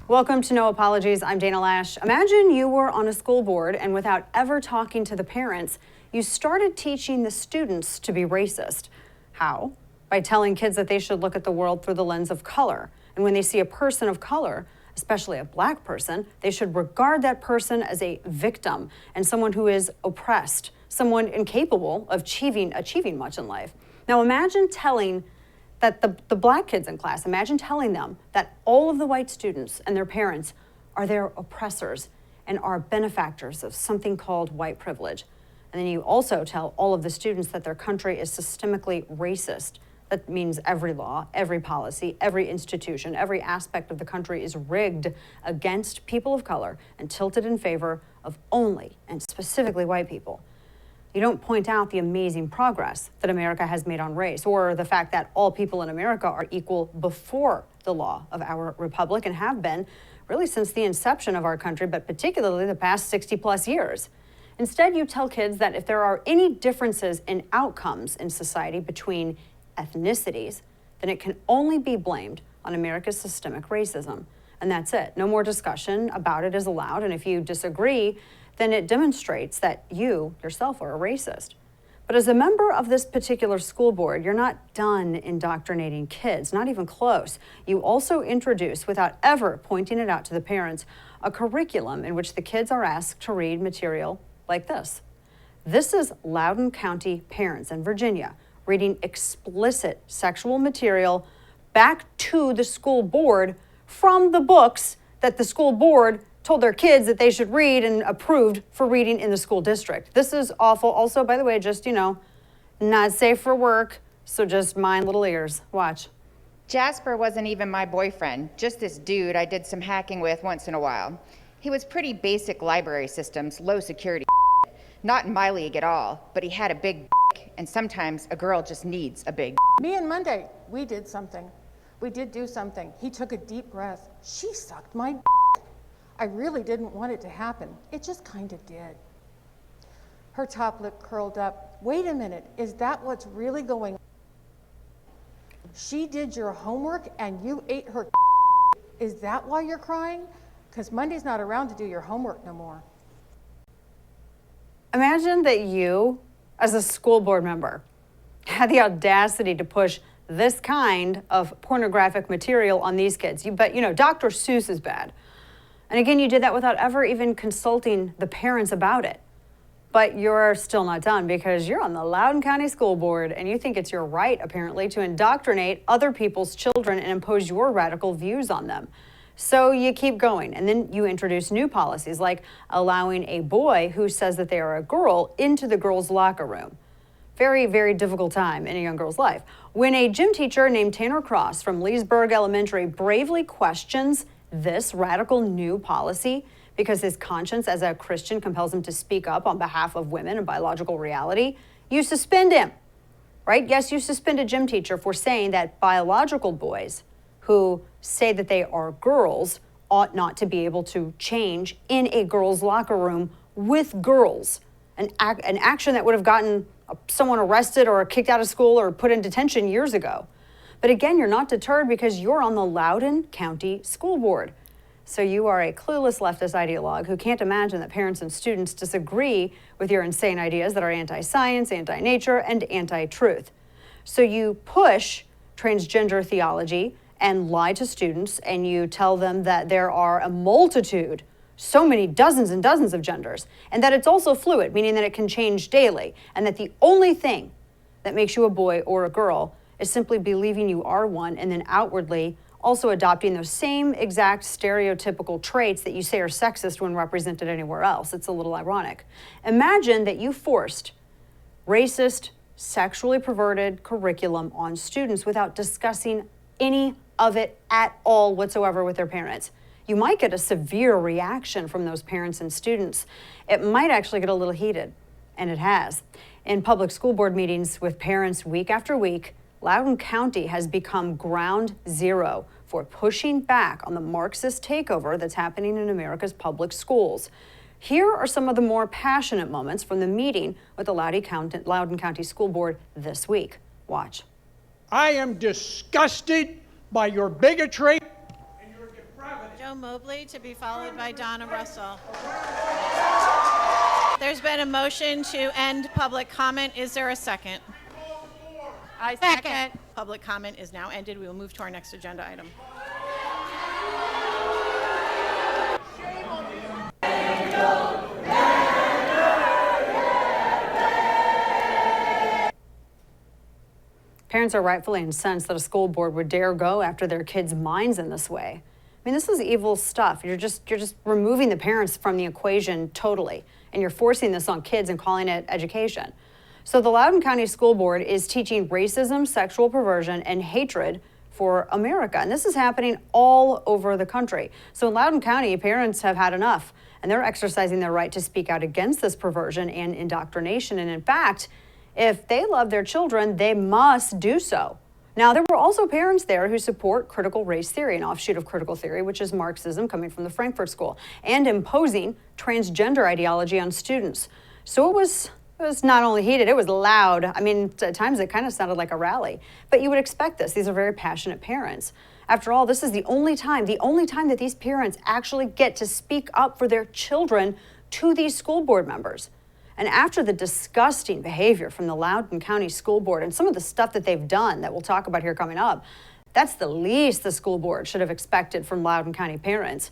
Welcome to No Apologies. I'm Dana Lash. Imagine you were on a school board and without ever talking to the parents, you started teaching the students to be racist. How? By telling kids that they should look at the world through the lens of color. And when they see a person of color, especially a black person, they should regard that person as a victim and someone who is oppressed, someone incapable of achieving much in life. Now imagine telling that the black kids in class, imagine telling them that all of the white students and their parents are their oppressors and are benefactors of something called white privilege. And then you also tell all of the students that their country is systemically racist. That means every law, every policy, every institution, every aspect of the country is rigged against people of color and tilted in favor of only and specifically white people. You don't point out the amazing progress that America has made on race, or the fact that all people in America are equal before the law of our republic and have been really since the inception of our country, but particularly the past 60 plus years. Instead, you tell kids that if there are any differences in outcomes in society between ethnicities, then it can only be blamed on America's systemic racism. And that's it. No more discussion about it is allowed. And if you disagree, then it demonstrates that you yourself are a racist. But as a member of this particular school board, you're not done indoctrinating kids, not even close. You also introduce, without ever pointing it out to the parents, a curriculum in which the kids are asked to read material like this. This is Loudoun County parents in Virginia reading explicit sexual material back to the school board from the books that the school board told their kids that they should read and approved for reading in the school district. This is awful. Also, by the way, just, not safe for work, so just mind little ears. Watch. Jasper wasn't even my boyfriend, just this dude I did some hacking with once in a while. He was pretty basic library systems, low security, not in my league at all, but he had a big and sometimes a girl just needs a big. Me and Monday, we did something. We did do something. He took a deep breath. She sucked my. I really didn't want it to happen. It just kind of did. Her top lip curled up. Wait a minute, is that what's really going on? She did your homework and you ate her. Is that why you're crying? Because Monday's not around to do your homework no more. Imagine that you, as a school board member, had the audacity to push this kind of pornographic material on these kids. But Dr. Seuss is bad. And again, you did that without ever even consulting the parents about it. But you're still not done because you're on the Loudoun County School Board and you think it's your right, apparently, to indoctrinate other people's children and impose your radical views on them. So you keep going, and then you introduce new policies like allowing a boy who says that they are a girl into the girls' locker room. Very, very difficult time in a young girl's life. When a gym teacher named Tanner Cross from Leesburg Elementary bravely questions this radical new policy because his conscience as a Christian compels him to speak up on behalf of women and biological reality, you suspend him, right? Yes, you suspend a gym teacher for saying that biological boys who say that they are girls ought not to be able to change in a girls' locker room with girls, an action that would have gotten someone arrested or kicked out of school or put in detention years ago. But again, you're not deterred because you're on the Loudoun County School Board. So you are a clueless leftist ideologue who can't imagine that parents and students disagree with your insane ideas that are anti-science, anti-nature, and anti-truth. So you push transgender theology and lie to students, and you tell them that there are a multitude, so many dozens and dozens of genders, and that it's also fluid, meaning that it can change daily, and that the only thing that makes you a boy or a girl is simply believing you are one and then outwardly also adopting those same exact stereotypical traits that you say are sexist when represented anywhere else. It's a little ironic. Imagine that you forced racist, sexually perverted curriculum on students without discussing any of it at all whatsoever with their parents. You might get a severe reaction from those parents and students. It might actually get a little heated, and it has. In public school board meetings with parents week after week, Loudoun County has become ground zero for pushing back on the Marxist takeover that's happening in America's public schools. Here are some of the more passionate moments from the meeting with the Loudoun County School Board this week. Watch. I am disgusted by your bigotry and your depravity. Joe Mobley, to be followed by Donna Russell. There's been a motion to end public comment. Is there a second? I second. Public comment is now ended. We will move to our next agenda item. Parents are rightfully incensed that a school board would dare go after their kids' minds in this way. I mean, this is evil stuff. You're just removing the parents from the equation totally, and you're forcing this on kids and calling it education. So the Loudoun County School Board is teaching racism, sexual perversion, and hatred for America. And this is happening all over the country. So in Loudoun County, parents have had enough, and they're exercising their right to speak out against this perversion and indoctrination. And in fact, if they love their children, they must do so. Now, there were also parents there who support critical race theory, an offshoot of critical theory, which is Marxism coming from the Frankfurt School, and imposing transgender ideology on students. So it was not only heated, it was loud. I mean, at times it kind of sounded like a rally. But you would expect this. These are very passionate parents. After all, this is the only time that these parents actually get to speak up for their children to these school board members. And after the disgusting behavior from the Loudoun County School Board and some of the stuff that they've done that we'll talk about here coming up, that's the least the school board should have expected from Loudoun County parents.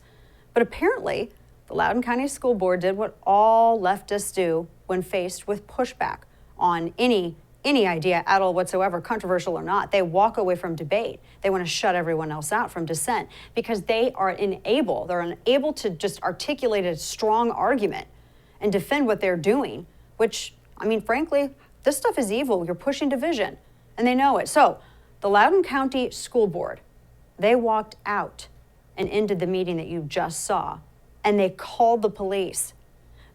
But apparently, the Loudoun County School Board did what all leftists do when faced with pushback on any idea at all whatsoever, controversial or not. They walk away from debate. They want to shut everyone else out from dissent because they're unable to just articulate a strong argument and defend what they're doing, which, I mean, frankly, this stuff is evil. You're pushing division, and they know it. So the Loudoun County School Board, they walked out and ended the meeting that you just saw, and they called the police.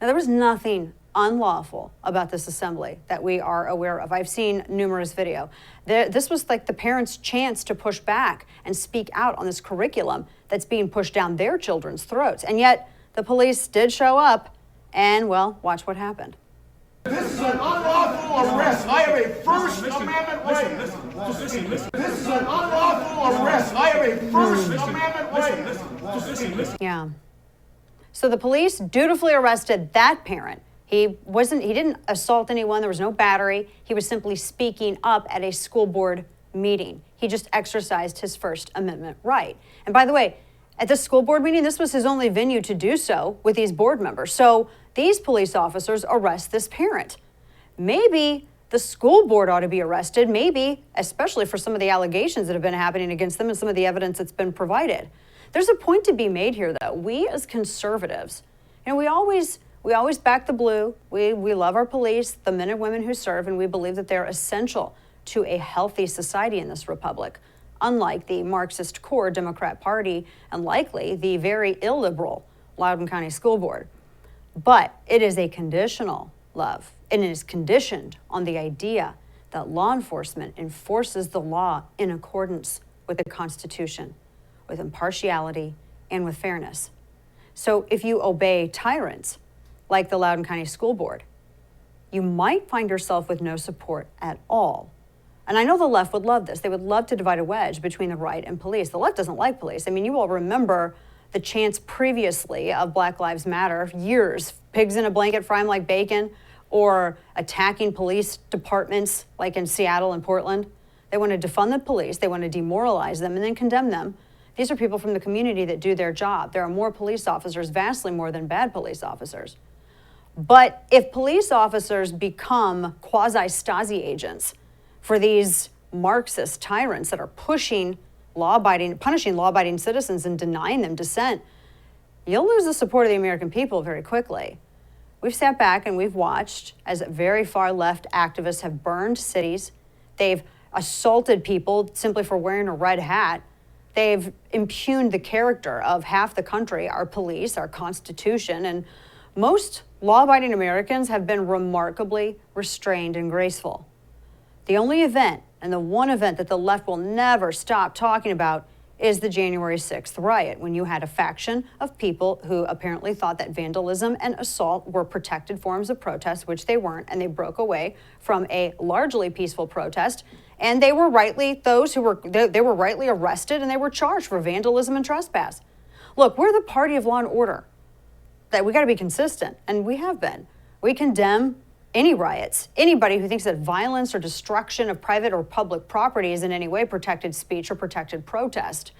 Now, there was nothing unlawful about this assembly that we are aware of. I've seen numerous video. This was like the parents' chance to push back and speak out on this curriculum that's being pushed down their children's throats. And yet the police did show up. And, well, watch what happened. This is an unlawful arrest. I have a First Amendment right. This is an unlawful arrest. I have a First Amendment right. Yeah. So the police dutifully arrested that parent. He didn't assault anyone. There was no battery. He was simply speaking up at a school board meeting. He just exercised his First Amendment right. And by the way, at the school board meeting, this was his only venue to do so with these board members. So these police officers arrest this parent. Maybe the school board ought to be arrested, maybe, especially for some of the allegations that have been happening against them and some of the evidence that's been provided. There's a point to be made here, though. We as conservatives, we always back the blue. We love our police, the men and women who serve, and we believe that they're essential to a healthy society in this republic, unlike the Marxist core Democrat Party and likely the very illiberal Loudoun County School Board. But it is a conditional love, and it is conditioned on the idea that law enforcement enforces the law in accordance with the Constitution, with impartiality, and with fairness. So if you obey tyrants like the Loudoun County School Board, you might find yourself with no support at all. And I know the left would love this. They would love to divide a wedge between the right and police. The left doesn't like police. I mean, you all remember the chants previously of Black Lives Matter, years, pigs in a blanket, fry 'em like bacon, or attacking police departments like in Seattle and Portland. They want to defund the police, they want to demoralize them and then condemn them. These are people from the community that do their job. There are more police officers, vastly more than bad police officers. But if police officers become quasi-Stasi agents for these Marxist tyrants that are punishing law-abiding citizens and denying them dissent, you'll lose the support of the American people very quickly. We've sat back and we've watched as very far left activists have burned cities. They've assaulted people simply for wearing a red hat. They've impugned the character of half the country, our police, our Constitution, and most law-abiding Americans have been remarkably restrained and graceful. The only event, and the one event that the left will never stop talking about, is the January 6th riot, when you had a faction of people who apparently thought that vandalism and assault were protected forms of protest, which they weren't, and they broke away from a largely peaceful protest. And they were rightly arrested, and they were charged for vandalism and trespass. Look, we're the party of law and order. That we got to be consistent, and we have been. We condemn any riots, anybody who thinks that violence or destruction of private or public property is in any way protected speech or protected protest.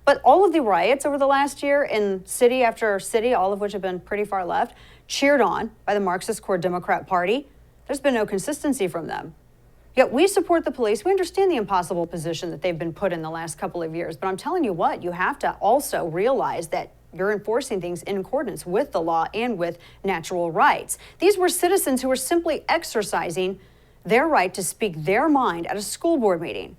But all of the riots over the last year in city after city, all of which have been pretty far left, cheered on by the Marxist core Democrat Party, there's been no consistency from them. Yet we support the police. We understand the impossible position that they've been put in the last couple of years. But I'm telling you what, you have to also realize that you're enforcing things in accordance with the law and with natural rights. These were citizens who were simply exercising their right to speak their mind at a school board meeting.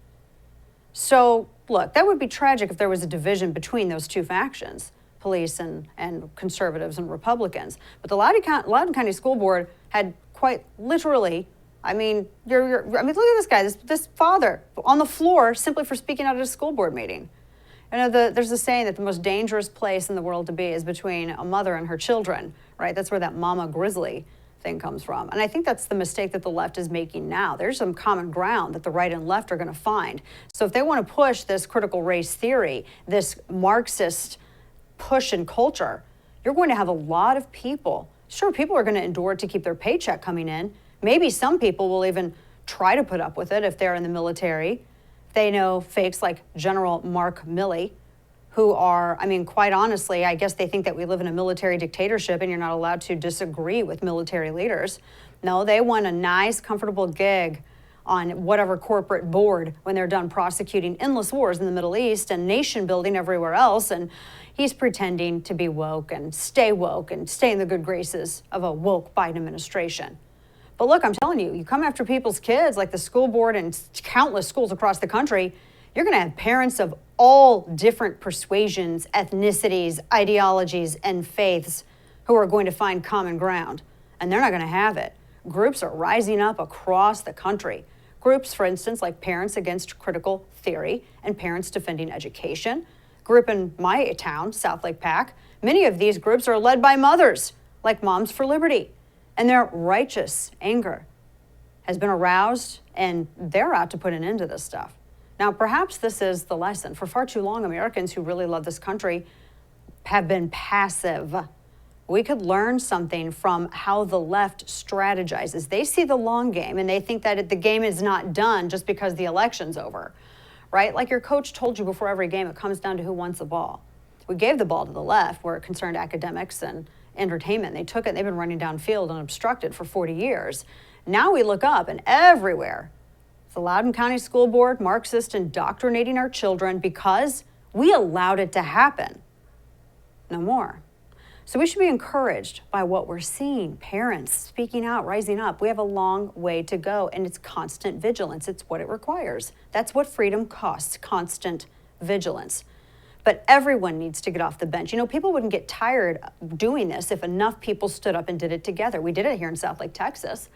So, look, that would be tragic if there was a division between those two factions, police and conservatives and Republicans. But the Loudoun County School Board had quite literally, I mean, look at this guy, this father on the floor simply for speaking out at a school board meeting. You know, there's a saying that the most dangerous place in the world to be is between a mother and her children, right? That's where that mama grizzly thing comes from. And I think that's the mistake that the left is making now. There's some common ground that the right and left are going to find. So if they want to push this critical race theory, this Marxist push in culture, you're going to have a lot of people. Sure, people are going to endure to keep their paycheck coming in. Maybe some people will even try to put up with it if they're in the military. They know fakes like General Mark Milley, who are, I mean, quite honestly, I guess they think that we live in a military dictatorship and you're not allowed to disagree with military leaders. No, they want a nice, comfortable gig on whatever corporate board when they're done prosecuting endless wars in the Middle East and nation building everywhere else. And he's pretending to be woke and stay in the good graces of a woke Biden administration. But look, I'm telling you, you come after people's kids like the school board and countless schools across the country, you're going to have parents of all different persuasions, ethnicities, ideologies, and faiths who are going to find common ground. And they're not going to have it. Groups are rising up across the country. Groups, for instance, like Parents Against Critical Theory and Parents Defending Education. Group in my town, South Lake Pack. Many of these groups are led by mothers, like Moms for Liberty. And their righteous anger has been aroused, and they're out to put an end to this stuff. Now, perhaps this is the lesson. For far too long, Americans who really love this country have been passive. We could learn something from how the left strategizes. They see the long game, and they think that the game is not done just because the election's over, right? Like your coach told you before every game, it comes down to who wants the ball. We gave the ball to the left where it concerned academics and entertainment. They took it, they've been running downfield unobstructed for 40 years. Now we look up and everywhere, the Loudoun County School Board, Marxist indoctrinating our children because we allowed it to happen. No more. So we should be encouraged by what we're seeing. Parents speaking out, rising up. We have a long way to go, and it's constant vigilance. It's what it requires. That's what freedom costs, constant vigilance. But everyone needs to get off the bench. You know, people wouldn't get tired doing this if enough people stood up and did it together. We did it here in South Lake, Texas,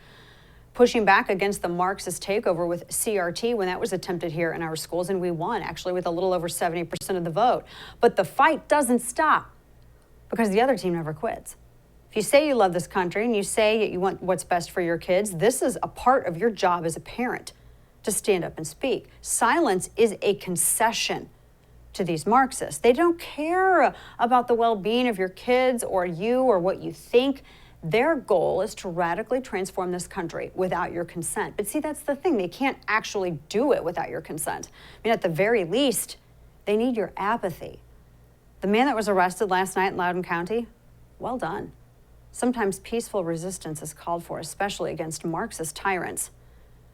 pushing back against the Marxist takeover with CRT when that was attempted here in our schools, and we won, actually, with a little over 70% of the vote. But the fight doesn't stop because the other team never quits. If you say you love this country and you say that you want what's best for your kids, this is a part of your job as a parent to stand up and speak. Silence is a concession to these Marxists. They don't care about the well-being of your kids or you or what you think. Their goal is to radically transform this country without your consent. But see, that's the thing. They can't actually do it without your consent. I mean, at the very least, they need your apathy. The man that was arrested last night in Loudoun County, well done. Sometimes peaceful resistance is called for, especially against Marxist tyrants.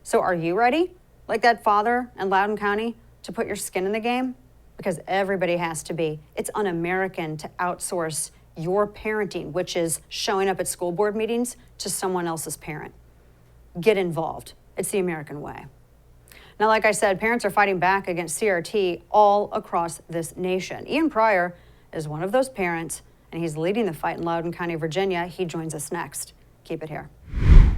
So are you ready, like that father in Loudoun County, to put your skin in the game? Because everybody has to be. It's un-American to outsource your parenting, which is showing up at school board meetings, to someone else's parent. Get involved. It's the American way. Now, like I said, parents are fighting back against CRT all across this nation. Ian Pryor is one of those parents, and he's leading the fight in Loudoun County, Virginia. He joins us next. Keep it here.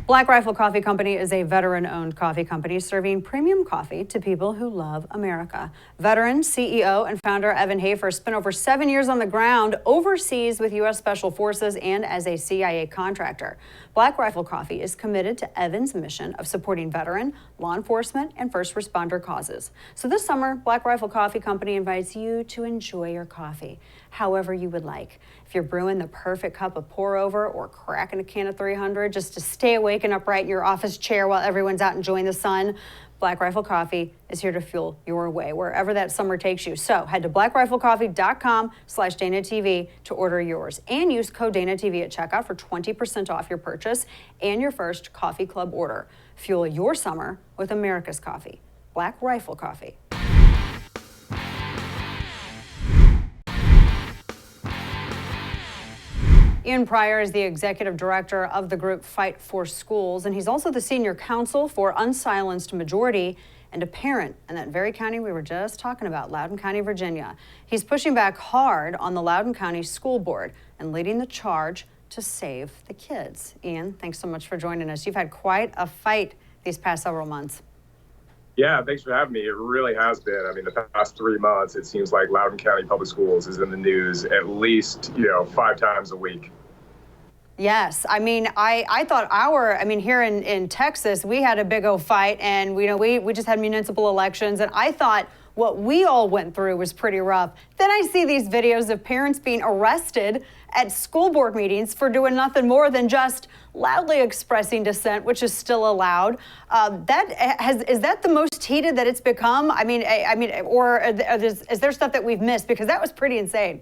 Black Rifle Coffee Company is a veteran-owned coffee company serving premium coffee to people who love America. Veteran, CEO, and founder Evan Hafer spent over 7 years on the ground overseas with U.S. Special Forces and as a CIA contractor. Black Rifle Coffee is committed to Evan's mission of supporting veteran, law enforcement, and first responder causes. So this summer, Black Rifle Coffee Company invites you to enjoy your coffee. however you would like. If you're brewing the perfect cup of pour over or cracking a can of 300 just to stay awake and upright in your office chair while everyone's out enjoying the sun, Black Rifle Coffee is here to fuel your way wherever that summer takes you. So head to blackriflecoffee.com/DanaTV to order yours and use code DanaTV at checkout for 20% off your purchase and your first coffee club order. Fuel your summer with America's coffee. Black Rifle Coffee. Ian Pryor is the executive director of the group Fight for Schools, and he's also the senior counsel for Unsilenced Majority and a parent in that very county we were just talking about, Loudoun County, Virginia. He's pushing back hard on the Loudoun County School Board and leading the charge to save the kids. Ian, thanks so much for joining us. You've had quite a fight these past several months. Yeah, thanks for having me. It really has been. I mean, the past 3 months, it seems like Loudoun County Public Schools is in the news at least, 5 times a week. Yes, I mean, I thought here in Texas, we had a big old fight, and we just had municipal elections, and I thought what we all went through was pretty rough. Then I see these videos of parents being arrested at school board meetings for doing nothing more than just loudly expressing dissent, which is still allowed. Is that the most heated that it's become? Or is there stuff that we've missed? Because that was pretty insane.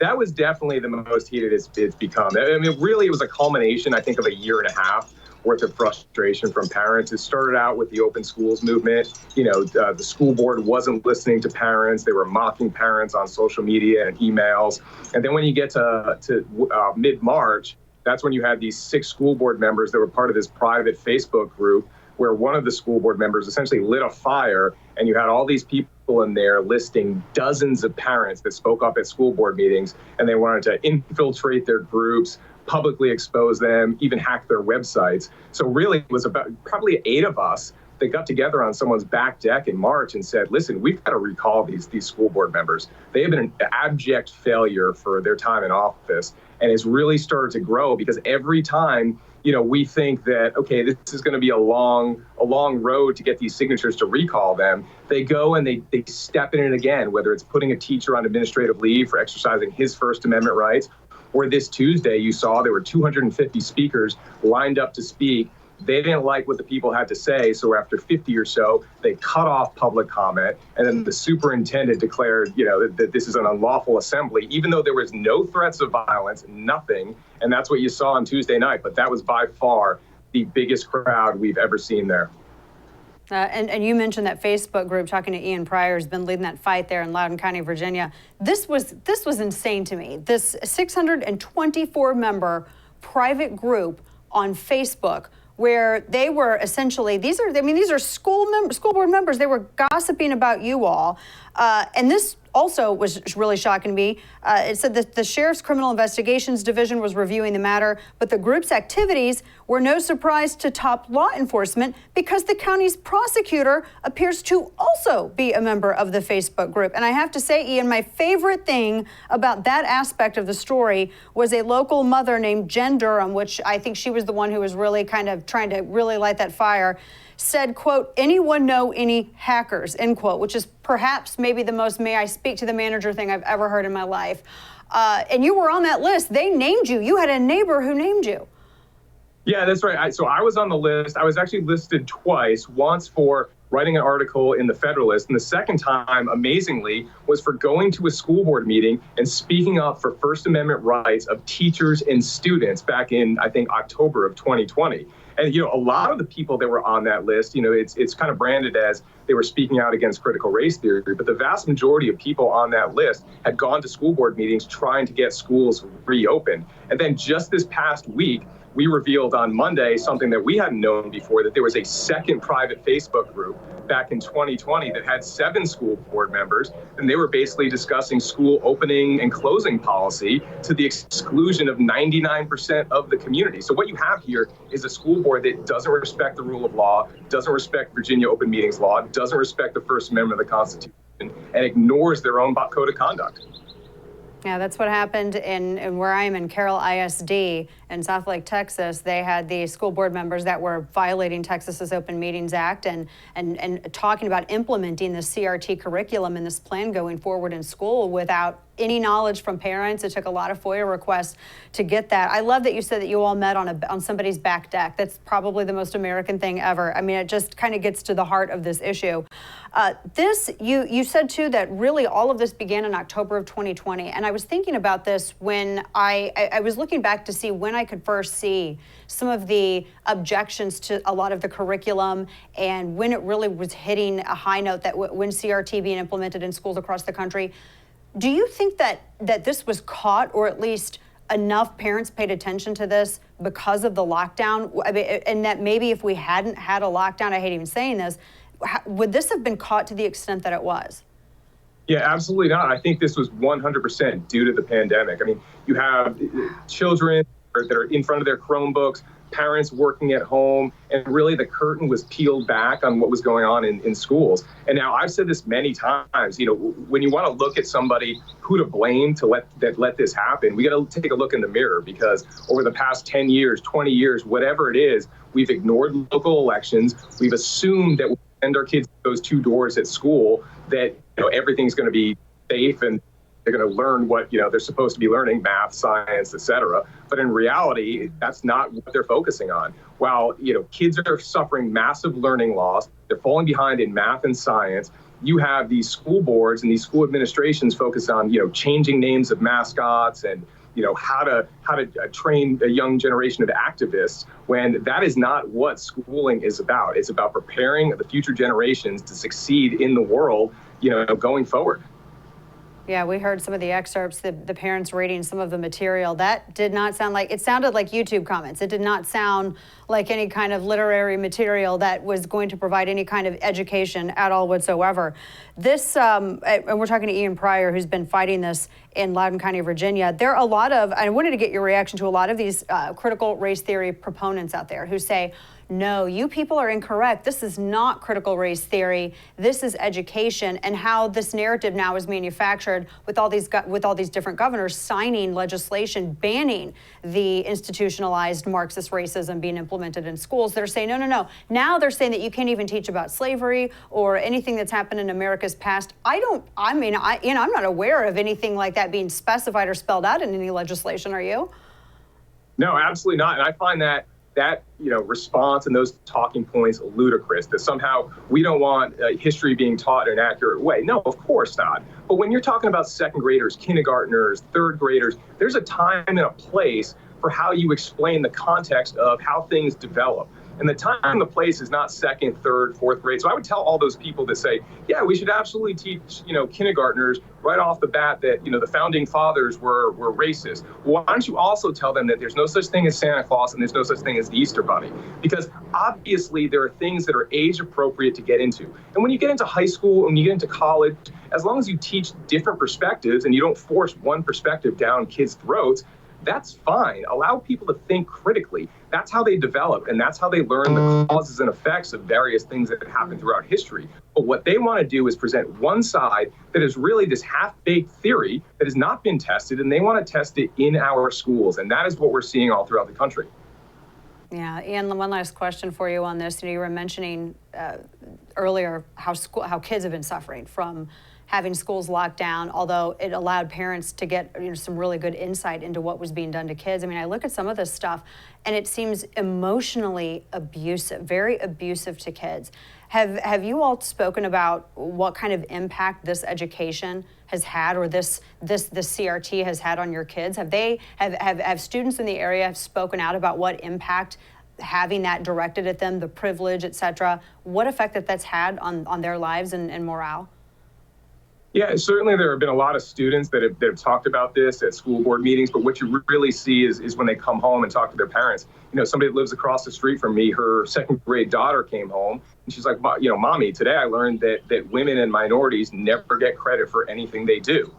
That was definitely the most heated it's become. I mean, really, it was a culmination, I think, of a year and a half worth of frustration from parents. It started out with the open schools movement. The school board wasn't listening to parents. They were mocking parents on social media and emails. And then when you get to mid-March, that's when you had these 6 school board members that were part of this private Facebook group where one of the school board members essentially lit a fire, and you had all these people in there listing dozens of parents that spoke up at school board meetings, and they wanted to infiltrate their groups, publicly expose them, even hack their websites. So really, it was about probably 8 of us that got together on someone's back deck in March and said, listen, we've got to recall these school board members. They have been an abject failure for their time in office, and it's really started to grow because every time we think that, okay, this is going to be a long road to get these signatures to recall them. They go and they step in it again, whether it's putting a teacher on administrative leave for exercising his First Amendment rights, or this Tuesday you saw there were 250 speakers lined up to speak. They didn't like what the people had to say, so after 50 or so, they cut off public comment, and then the superintendent declared, that this is an unlawful assembly, even though there was no threats of violence, nothing, and that's what you saw on Tuesday night. But that was by far the biggest crowd we've ever seen there. And you mentioned that Facebook group. Talking to Ian Pryor, has been leading that fight there in Loudoun County, Virginia. This was insane to me. This 624-member private group on Facebook, where they were essentially, these are school board members. They were gossiping about you all. And this also was really shocking to me. It said that the Sheriff's Criminal Investigations Division was reviewing the matter, but the group's activities were no surprise to top law enforcement because the county's prosecutor appears to also be a member of the Facebook group. And I have to say, Ian, my favorite thing about that aspect of the story was a local mother named Jen Durham, which I think she was the one who was really kind of trying to really light that fire, said, quote, anyone know any hackers, end quote, which is perhaps maybe the most may I speak to the manager thing I've ever heard in my life. And you were on that list. They named you. You had a neighbor who named you. Yeah, that's right. So I was on the list. I was actually listed twice, once for writing an article in the Federalist, and the second time, amazingly, was for going to a school board meeting and speaking up for First Amendment rights of teachers and students back in, I think, October of 2020. And, a lot of the people that were on that list, it's kind of branded as they were speaking out against critical race theory, but the vast majority of people on that list had gone to school board meetings trying to get schools reopened. And then just this past week, we revealed on Monday something that we hadn't known before, that there was a second private Facebook group back in 2020 that had 7 school board members, and they were basically discussing school opening and closing policy to the exclusion of 99% of the community. So what you have here is a school board that doesn't respect the rule of law, doesn't respect Virginia open meetings law, doesn't respect the First Amendment of the Constitution, and ignores their own code of conduct. Yeah, that's what happened in where I am in Carroll ISD in South Lake, Texas, they had the school board members that were violating Texas's Open Meetings Act and talking about implementing the CRT curriculum and this plan going forward in school without any knowledge from parents. It took a lot of FOIA requests to get that. I love that you said that you all met on somebody's back deck. That's probably the most American thing ever. I mean, it just kind of gets to the heart of this issue. You said too that really all of this began in October of 2020, and I was thinking about this when I was looking back to see when I could first see some of the objections to a lot of the curriculum and when it really was hitting a high note that when CRT being implemented in schools across the country. Do you think that this was caught, or at least enough parents paid attention to this because of the lockdown? I mean, and that maybe if we hadn't had a lockdown, I hate even saying this, would this have been caught to the extent that it was? Yeah, absolutely not. I think this was 100% due to the pandemic. I mean, you have children that are in front of their Chromebooks, parents working at home, and really the curtain was peeled back on what was going on in schools. And now I've said this many times, you know, when you want to look at somebody who to blame to let this happen, we got to take a look in the mirror, because over the past 10 years, 20 years, whatever it is, we've ignored local elections. We've assumed that we send our kids those two doors at school, that, you know, everything's going to be safe and they're going to learn what, you know, they're supposed to be learning, math, science, et cetera. But in reality, that's not what they're focusing on. While, you know, kids are suffering massive learning loss, they're falling behind in math and science. You have these school boards and these school administrations focused on, you know, changing names of mascots and, you know, how to train a young generation of activists, when that is not what schooling is about. It's about preparing the future generations to succeed in the world, you know, going forward. Yeah, we heard some of the excerpts, the parents reading some of the material. That did not sound like, it sounded like YouTube comments. It did not sound like any kind of literary material that was going to provide any kind of education at all whatsoever. This, and we're talking to Ian Pryor, who's been fighting this in Loudoun County, Virginia. There are a lot of, I wanted to get your reaction to a lot of these critical race theory proponents out there who say, no, you people are incorrect. This is not critical race theory. This is education, and how this narrative now is manufactured with all these different governors signing legislation banning the institutionalized Marxist racism being implemented in schools. They're saying, no. Now they're saying that you can't even teach about slavery or anything that's happened in America's past. I'm not aware of anything like that being specified or spelled out in any legislation. Are you? No, absolutely not. And I find that you know, response and those talking points ludicrous, that somehow we don't want history being taught in an accurate way. No, of course not. But when you're talking about second graders, kindergartners, third graders, there's a time and a place for how you explain the context of how things develop. And the time and the place is not second, third, fourth grade. So I would tell all those people that say, yeah, we should absolutely teach, you know, kindergartners right off the bat that, you know, the founding fathers were racist. Well, why don't you also tell them that there's no such thing as Santa Claus and there's no such thing as the Easter Bunny? Because obviously there are things that are age appropriate to get into. And when you get into high school and you get into college, as long as you teach different perspectives and you don't force one perspective down kids' throats, that's fine. Allow people to think critically. That's how they develop, and that's how they learn the causes and effects of various things that have happened throughout history. But what they want to do is present one side that is really this half-baked theory that has not been tested, and they want to test it in our schools, and that is what we're seeing all throughout the country. Yeah, Ian, one last question for you on this. You know, you were mentioning earlier how kids have been suffering from having schools locked down, although it allowed parents to get, you know, some really good insight into what was being done to kids. I mean, I look at some of this stuff and it seems emotionally abusive, very abusive to kids. Have you all spoken about what kind of impact this education has had, or this CRT has had on your kids? Have students in the area have spoken out about what impact having that directed at them, the privilege, et cetera, what effect that's had on their lives and morale? Yeah, certainly there have been a lot of students that have talked about this at school board meetings, but what you really see is when they come home and talk to their parents. You know, somebody that lives across the street from me, her second grade daughter came home and she's like, you know, Mommy, today I learned that women and minorities never get credit for anything they do.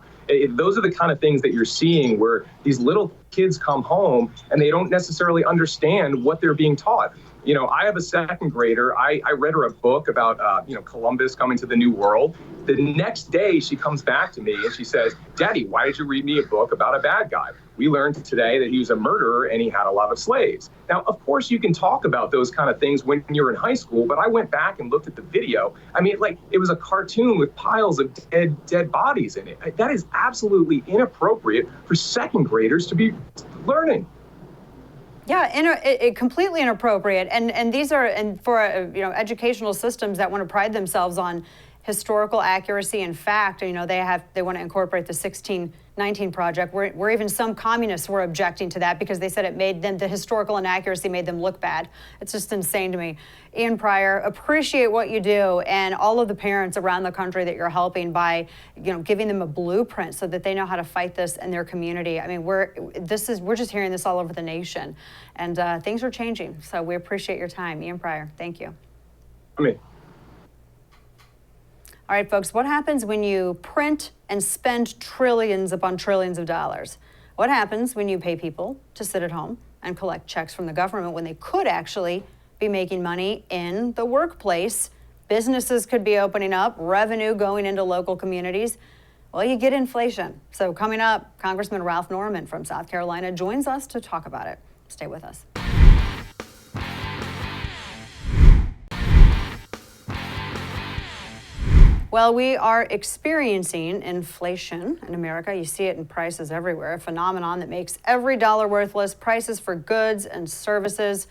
Those are the kind of things that you're seeing, where these little kids come home and they don't necessarily understand what they're being taught. You know, I have a second grader. I read her a book about, you know, Columbus coming to the New World. The next day she comes back to me and she says, Daddy, why did you read me a book about a bad guy? We learned today that he was a murderer and he had a lot of slaves. Now, of course, you can talk about those kind of things when you're in high school, but I went back and looked at the video. I mean, like, it was a cartoon with piles of dead bodies in it. That is absolutely inappropriate for second graders to be learning. Yeah, completely inappropriate. And these are, and for educational systems that want to pride themselves on historical accuracy and fact, they want to incorporate the 1619 project, where even some communists were objecting to that because they said it made them, the historical inaccuracy made them look bad. It's just insane to me. Ian Pryor, appreciate what you do and all of the parents around the country that you're helping by, giving them a blueprint so that they know how to fight this in their community. I mean, we're just hearing this all over the nation, and things are changing. So we appreciate your time, Ian Pryor. Thank you. All right, folks, what happens when you print and spend trillions upon trillions of dollars? What happens when you pay people to sit at home and collect checks from the government when they could actually be making money in the workplace? Businesses could be opening up, revenue going into local communities. Well, you get inflation. So coming up, Congressman Ralph Norman from South Carolina joins us to talk about it. Stay with us. Well, we are experiencing inflation in America. You see it in prices everywhere, a phenomenon that makes every dollar worthless. Prices for goods and services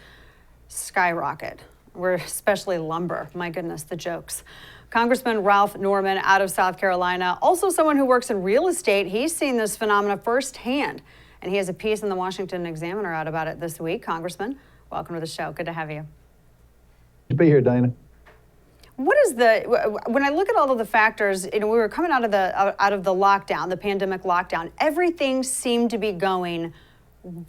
skyrocket. Especially lumber. My goodness, the jokes. Congressman Ralph Norman out of South Carolina, also someone who works in real estate. He's seen this phenomena firsthand, and he has a piece in the Washington Examiner out about it this week. Congressman, welcome to the show. Good to have you. Good to be here, Dana. What is when I look at all of the factors, we were coming out of the lockdown, the pandemic lockdown, everything seemed to be going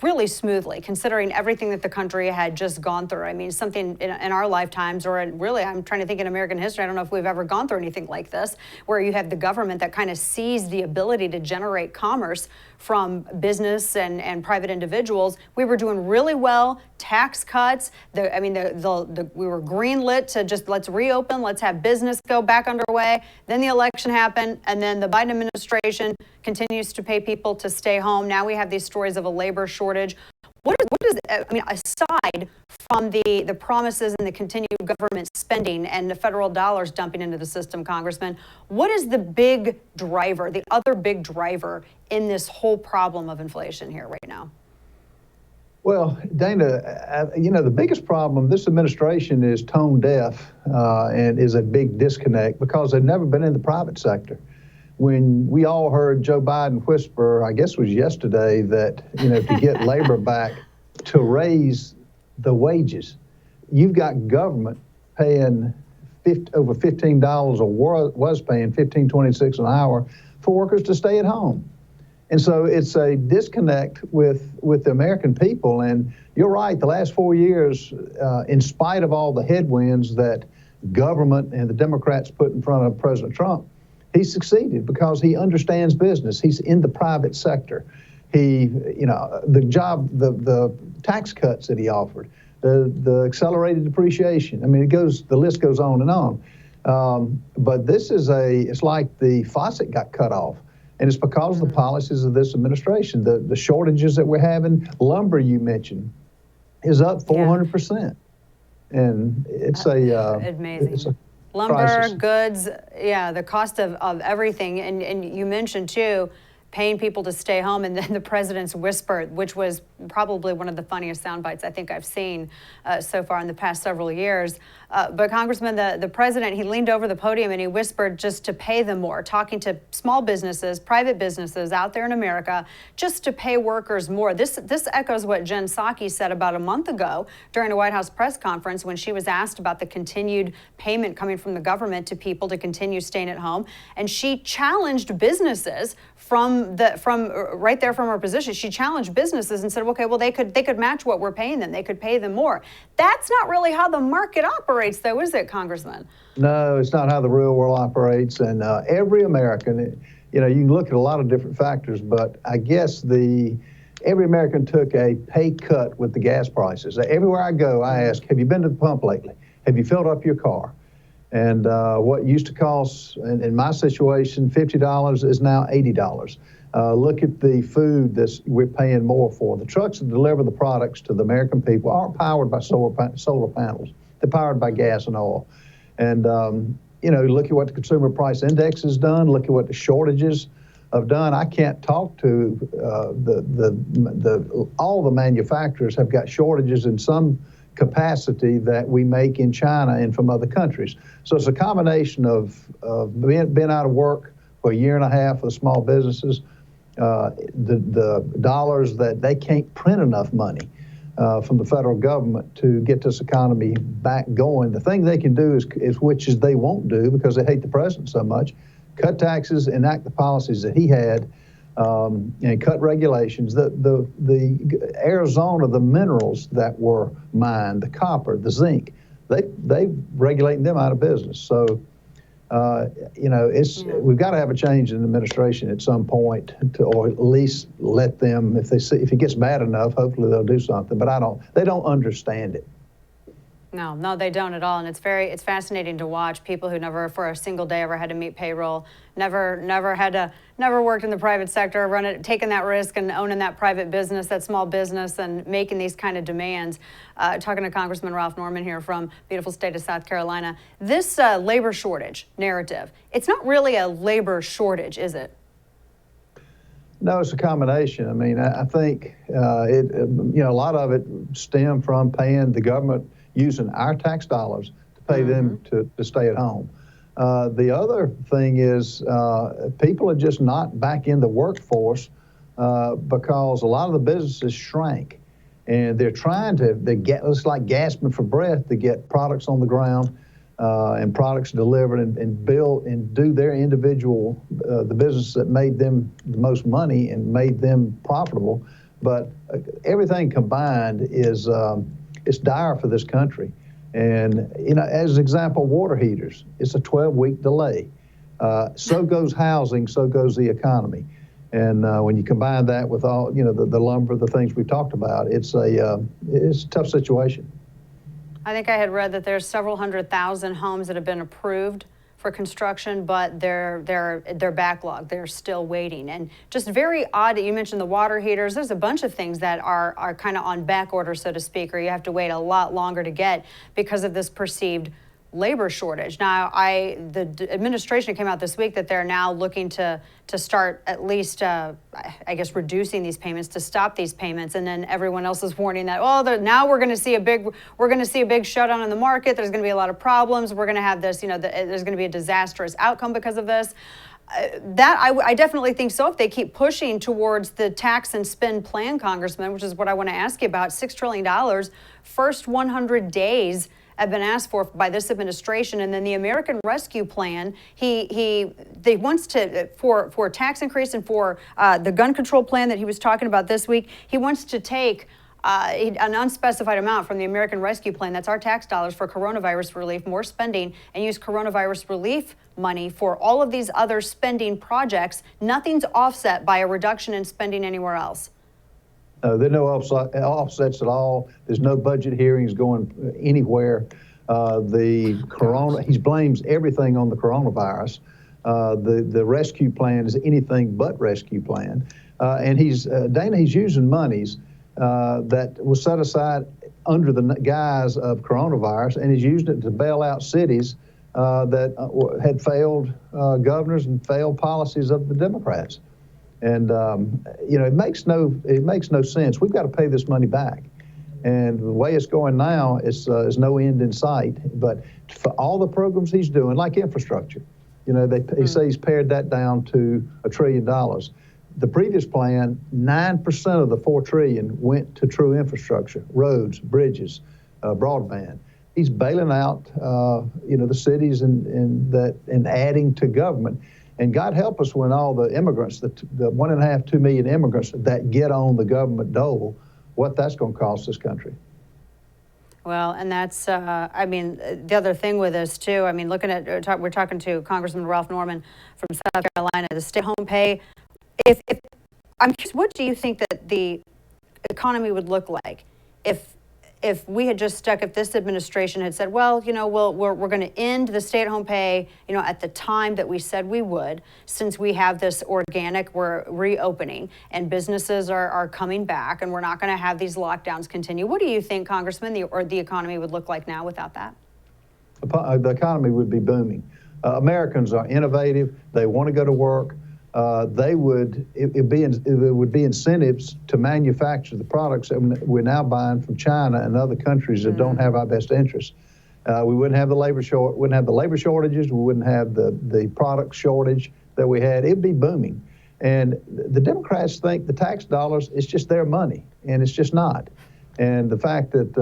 really smoothly, considering everything that the country had just gone through. I mean, something in our lifetimes, or really, I'm trying to think in American history, I don't know if we've ever gone through anything like this, where you have the government that kind of seized the ability to generate commerce from business and private individuals. We were doing really well. Tax cuts. We were greenlit to just let's reopen, let's have business go back underway. Then the election happened, and then the Biden administration continues to pay people to stay home. Now we have these stories of a labor shortage. What is aside from the promises and the continued government spending and the federal dollars dumping into the system, Congressman, what is the big driver, the other big driver in this whole problem of inflation here right now? Well, Dana, the biggest problem, this administration is tone deaf and is a big disconnect because they've never been in the private sector. When we all heard Joe Biden whisper, I guess it was yesterday, that, to get labor back, to raise the wages, you've got government paying over $15 or was paying $15.26 an hour for workers to stay at home. And so it's a disconnect with the American people. And you're right, the last 4 years, in spite of all the headwinds that government and the Democrats put in front of President Trump, he succeeded because he understands business. He's in the private sector. The tax cuts that he offered, the accelerated depreciation. I mean, the list goes on and on. But this it's like the faucet got cut off. And it's because of the policies of this administration. The shortages that we're having, lumber you mentioned, is up 400%. And it's amazing. It's a lumber, crisis. goods, the cost of everything. And you mentioned too, paying people to stay home, and then the president's whisper, which was probably one of the funniest sound bites I think I've seen so far in the past several years. But Congressman, the president, he leaned over the podium and he whispered just to pay them more, talking to small businesses, private businesses out there in America, just to pay workers more. This echoes what Jen Psaki said about a month ago during a White House press conference when she was asked about the continued payment coming from the government to people to continue staying at home. And she challenged businesses from right there from her position. She challenged businesses and said, okay, well, they could match what we're paying them. They could pay them more. That's not really how the market operates, though, is it, Congressman? No, it's not how the real world operates. And every American, you can look at a lot of different factors, but I guess every American took a pay cut with the gas prices. Everywhere I go, I ask, have you been to the pump lately? Have you filled up your car? And what used to cost, in my situation, $50 is now $80. Look at the food that we're paying more for. The trucks that deliver the products to the American people aren't powered by solar panels. They're powered by gas and oil. And, look at what the consumer price index has done. Look at what the shortages have done. I can't talk to all the manufacturers have got shortages in some capacity that we make in China and from other countries. So it's a combination of being out of work for a year and a half for the small businesses, the dollars that they can't print enough money from the federal government to get this economy back going. The thing they can do is which is they won't do because they hate the president so much, cut taxes, enact the policies that he had, and cut regulations. The Arizona, the minerals that were mined, the copper, the zinc, they regulating them out of business. So, we've got to have a change in administration at some point, or at least let them, if it gets bad enough, hopefully they'll do something. But they don't understand it. No, they don't at all. And it's fascinating to watch people who never for a single day ever had to meet payroll, never worked in the private sector, taking that risk and owning that private business, that small business, and making these kind of demands. Talking to Congressman Ralph Norman here from beautiful state of South Carolina. This labor shortage narrative, it's not really a labor shortage, is it? No, it's a combination. I mean, I think a lot of it stemmed from paying the government, using our tax dollars to pay them to stay at home. The other thing is people are just not back in the workforce because a lot of the businesses shrank, and they're trying to, it's like gasping for breath to get products on the ground and products delivered and build and do their individual, the business that made them the most money and made them profitable. But everything combined is, it's dire for this country. And, as an example, water heaters, it's a 12-week delay. So goes housing, so goes the economy. And when you combine that with all, the lumber, the things we've talked about, it's a tough situation. I think I had read that there's several 100,000 homes that have been approved for construction, but they're backlogged. They're still waiting. And just very odd that you mentioned the water heaters. There's a bunch of things that are kind of on back order, so to speak, or you have to wait a lot longer to get because of this perceived labor shortage. Now, the administration came out this week that they're now looking to start at least, reducing these payments, to stop these payments, and then everyone else is warning that now we're going to see a big shutdown in the market. There's going to be a lot of problems. We're going to have this, there's going to be a disastrous outcome because of this. I definitely think so. If they keep pushing towards the tax and spend plan, Congressman, which is what I want to ask you about, $6 trillion, first 100 days have been asked for by this administration, and then the American Rescue Plan. They wants to for tax increase and for the gun control plan that he was talking about this week. He wants to take an unspecified amount from the American Rescue Plan, that's our tax dollars, for coronavirus relief, more spending, and use coronavirus relief money for all of these other spending projects. Nothing's offset by a reduction in spending anywhere else. There are no offsets at all. There's no budget hearings going anywhere. He blames everything on the coronavirus. The rescue plan is anything but rescue plan. And he's using monies that was set aside under the guise of coronavirus, and he's used it to bail out cities that had failed governors and failed policies of the Democrats. And it makes no sense. We've got to pay this money back, and the way it's going now is no end in sight. But for all the programs he's doing, like infrastructure, he says he's pared that down to $1 trillion. The previous plan, 9% of the $4 trillion went to true infrastructure: roads, bridges, broadband. He's bailing out, the cities and adding to government. And God help us when all the immigrants, the 1.5, 2 million immigrants that get on the government dole, what that's going to cost this country. Well, and that's, the other thing with this too, we're talking to Congressman Ralph Norman from South Carolina, the stay-home pay. I'm curious, what do you think that the economy would look like if if we had just stuck, if this administration had said, well, you know, we're going to end the stay-at-home pay, you know, at the time that we said we would, since we have this organic, we're reopening and businesses are coming back and we're not going to have these lockdowns continue. What do you think, Congressman, the economy would look like now without that? The economy would be booming. Americans are innovative. They want to go to work. It would be incentives to manufacture the products that we're now buying from China and other countries that don't have our best interests. We wouldn't have the labor shortages. We wouldn't have the product shortage that we had. It'd be booming. And the Democrats think the tax dollars is just their money, and it's just not. And the fact that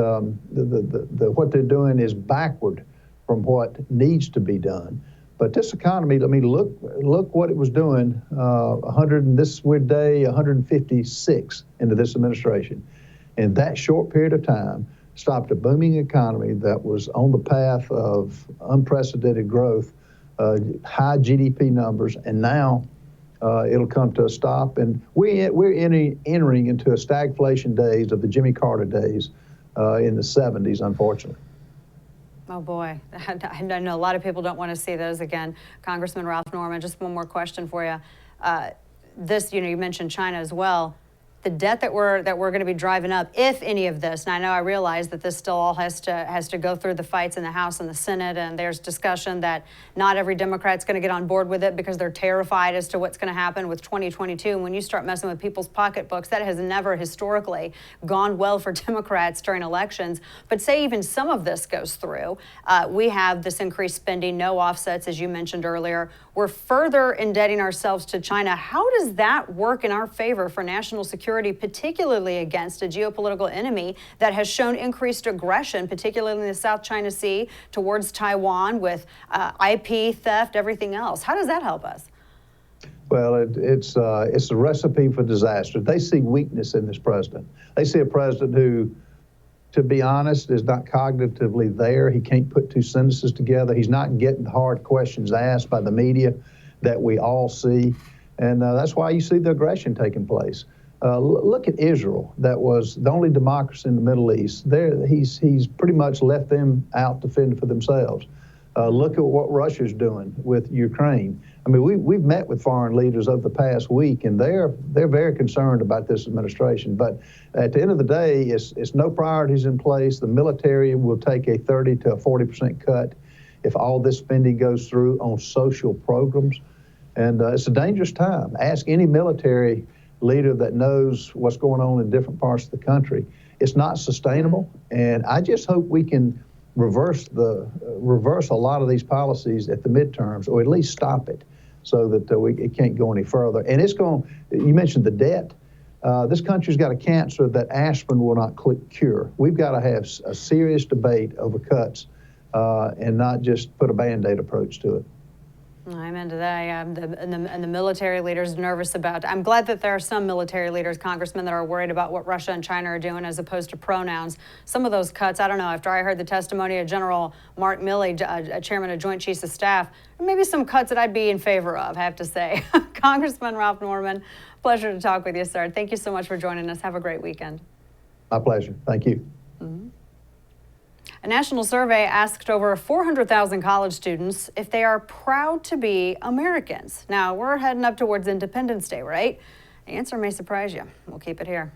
what they're doing is backward from what needs to be done. But this economy, I mean, look what it was doing. 156 into this administration, in that short period of time, stopped a booming economy that was on the path of unprecedented growth, high GDP numbers, and now it'll come to a stop. And we're entering into a stagflation days of the Jimmy Carter days in the 70s, unfortunately. Oh boy, I know a lot of people don't want to see those again. Congressman Ralph Norman, just one more question for you. You mentioned China as well. The debt that we're going to be driving up, if any of this, and I know I realize that this still all has to go through the fights in the House and the Senate, and there's discussion that not every Democrat's going to get on board with it because they're terrified as to what's going to happen with 2022. And when you start messing with people's pocketbooks, that has never historically gone well for Democrats during elections. But say even some of this goes through, we have this increased spending, no offsets, as you mentioned earlier. We're further indebting ourselves to China. How does that work in our favor for national security, particularly against a geopolitical enemy that has shown increased aggression, particularly in the South China Sea, towards Taiwan with IP theft, everything else? How does that help us? Well, it's a recipe for disaster. They see weakness in this president. They see a president who, to be honest, is not cognitively there. He can't put two sentences together. He's not getting the hard questions asked by the media that we all see. And that's why you see the aggression taking place. Look at Israel. That was the only democracy in the Middle East. He's pretty much left them out to fend for themselves. Look at what Russia's doing with Ukraine. I mean, we've met with foreign leaders over the past week, and they're very concerned about this administration. But at the end of the day, it's no priorities in place. The military will take a 30 to a 40% cut if all this spending goes through on social programs. And it's a dangerous time. Ask any military leader that knows what's going on in different parts of the country. It's not sustainable, and I just hope we can reverse a lot of these policies at the midterms, or at least stop it, so that it can't go any further. And you mentioned the debt. This country's got a cancer that aspirin will not cure. We've got to have a serious debate over cuts and not just put a Band-Aid approach to it. I'm into that. And the military leaders nervous about. I'm glad that there are some military leaders, congressmen, that are worried about what Russia and China are doing as opposed to pronouns. Some of those cuts, I don't know. After I heard the testimony of General Mark Milley, chairman of Joint Chiefs of Staff, maybe some cuts that I'd be in favor of, I have to say. Congressman Ralph Norman, pleasure to talk with you, sir. Thank you so much for joining us. Have a great weekend. My pleasure. Thank you. Mm-hmm. A national survey asked over 400,000 college students if they are proud to be Americans. Now, we're heading up towards Independence Day, right? The answer may surprise you. We'll keep it here.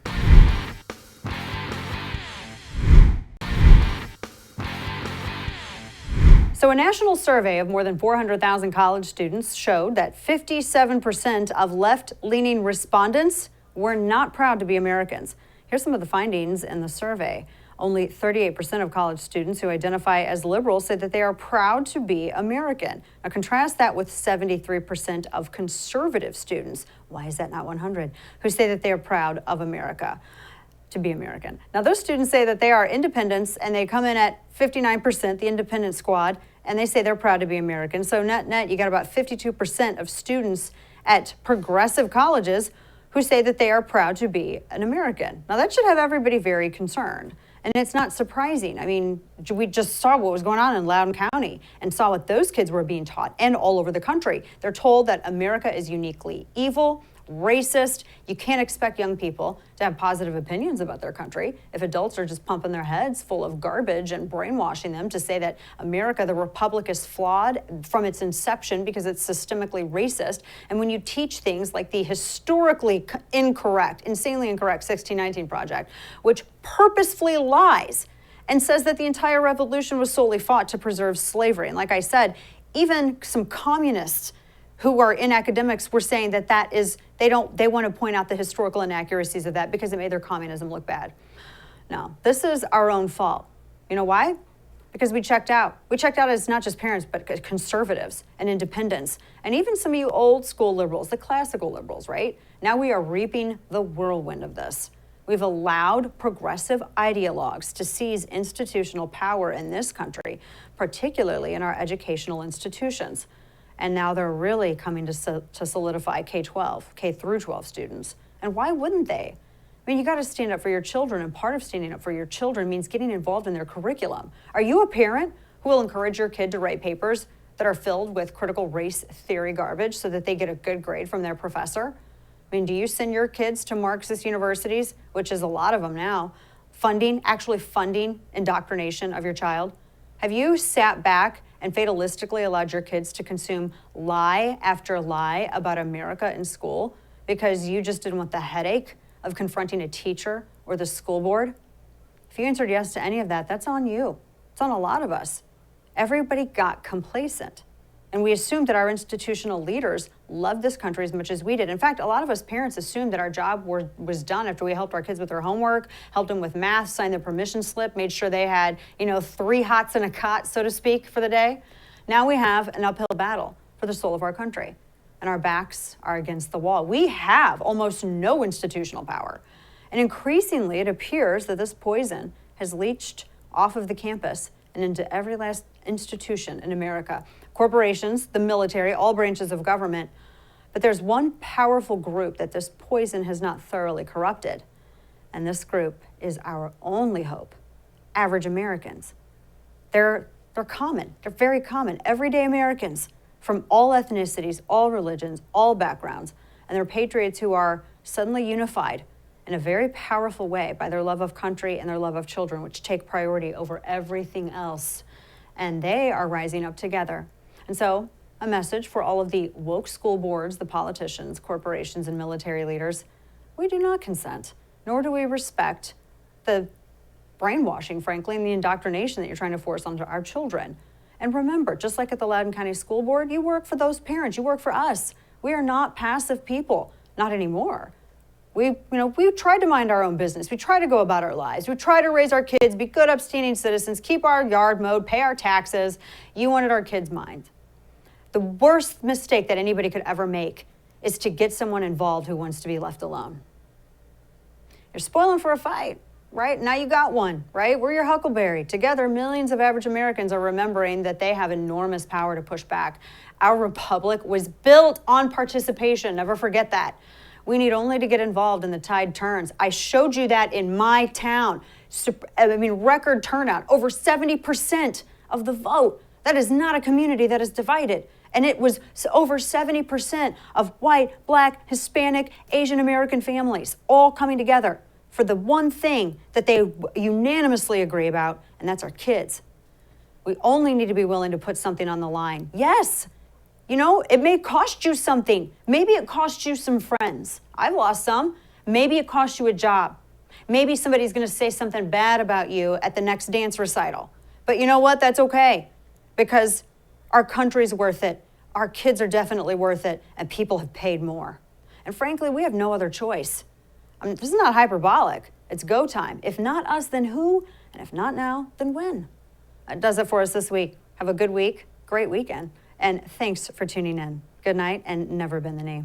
So a national survey of more than 400,000 college students showed that 57% of left-leaning respondents were not proud to be Americans. Here's some of the findings in the survey. Only 38% of college students who identify as liberals say that they are proud to be American. Now contrast that with 73% of conservative students, why is that not 100, who say that they are proud of America, to be American. Now those students say that they are independents, and they come in at 59%, the independent squad, and they say they're proud to be American. So net, you got about 52% of students at progressive colleges who say that they are proud to be an American. Now that should have everybody very concerned. And it's not surprising. I mean, we just saw what was going on in Loudoun County and saw what those kids were being taught, and all over the country. They're told that America is uniquely evil, racist. You can't expect young people to have positive opinions about their country if adults are just pumping their heads full of garbage and brainwashing them to say that America, the republic, is flawed from its inception because it's systemically racist. And when you teach things like the historically incorrect, insanely incorrect 1619 Project, which purposefully lies and says that the entire revolution was solely fought to preserve slavery. And like I said, even some communists who are in academics were saying that they want to point out the historical inaccuracies of that because it made their communism look bad. No, this is our own fault. You know why? Because we checked out. We checked out as not just parents, but conservatives and independents, and even some of you old school liberals, the classical liberals, right? Now we are reaping the whirlwind of this. We've allowed progressive ideologues to seize institutional power in this country, particularly in our educational institutions. And now they're really coming to solidify K-12, K through 12 students. And why wouldn't they? I mean, you got to stand up for your children, and part of standing up for your children means getting involved in their curriculum. Are you a parent who will encourage your kid to write papers that are filled with critical race theory garbage so that they get a good grade from their professor? I mean, do you send your kids to Marxist universities, which is a lot of them now, actually funding indoctrination of your child? Have you sat back and fatalistically allowed your kids to consume lie after lie about America in school because you just didn't want the headache of confronting a teacher or the school board? If you answered yes to any of that, that's on you. It's on a lot of us. Everybody got complacent. And we assumed that our institutional leaders loved this country as much as we did. In fact, a lot of us parents assumed that our job was done after we helped our kids with their homework, helped them with math, signed their permission slip, made sure they had, 3 hots in a cot, so to speak, for the day. Now we have an uphill battle for the soul of our country, and our backs are against the wall. We have almost no institutional power. And increasingly, it appears that this poison has leached off of the campus and into every last institution in America. Corporations, the military, all branches of government. But there's one powerful group that this poison has not thoroughly corrupted. And this group is our only hope, average Americans. They're common. They're very common. Everyday Americans from all ethnicities, all religions, all backgrounds. And they're patriots who are suddenly unified in a very powerful way by their love of country and their love of children, which take priority over everything else. And they are rising up together. And so, a message for all of the woke school boards, the politicians, corporations, and military leaders: we do not consent, nor do we respect the brainwashing, frankly, and the indoctrination that you're trying to force onto our children. And remember, just like at the Loudoun County School Board, you work for those parents, you work for us. We are not passive people, not anymore. We try to mind our own business. We try to go about our lives. We try to raise our kids, be good, upstanding citizens, keep our yard mowed, pay our taxes. You wanted our kids' minds. The worst mistake that anybody could ever make is to get someone involved who wants to be left alone. You're spoiling for a fight, right? Now you got one, right? We're your huckleberry. Together, millions of average Americans are remembering that they have enormous power to push back. Our republic was built on participation. Never forget that. We need only to get involved and the tide turns. I showed you that in my town. Record turnout, over 70% of the vote. That is not a community that is divided. And it was over 70% of white, black, Hispanic, Asian American families all coming together for the one thing that they unanimously agree about, and that's our kids. We only need to be willing to put something on the line. Yes. It may cost you something. Maybe it costs you some friends. I've lost some. Maybe it costs you a job. Maybe somebody's going to say something bad about you at the next dance recital. But you know what? That's okay, because our country's worth it. Our kids are definitely worth it, and people have paid more. And frankly, we have no other choice. This is not hyperbolic. It's go time. If not us, then who? And if not now, then when? That does it for us this week. Have a good week, great weekend. And thanks for tuning in. Good night, and never bend the knee.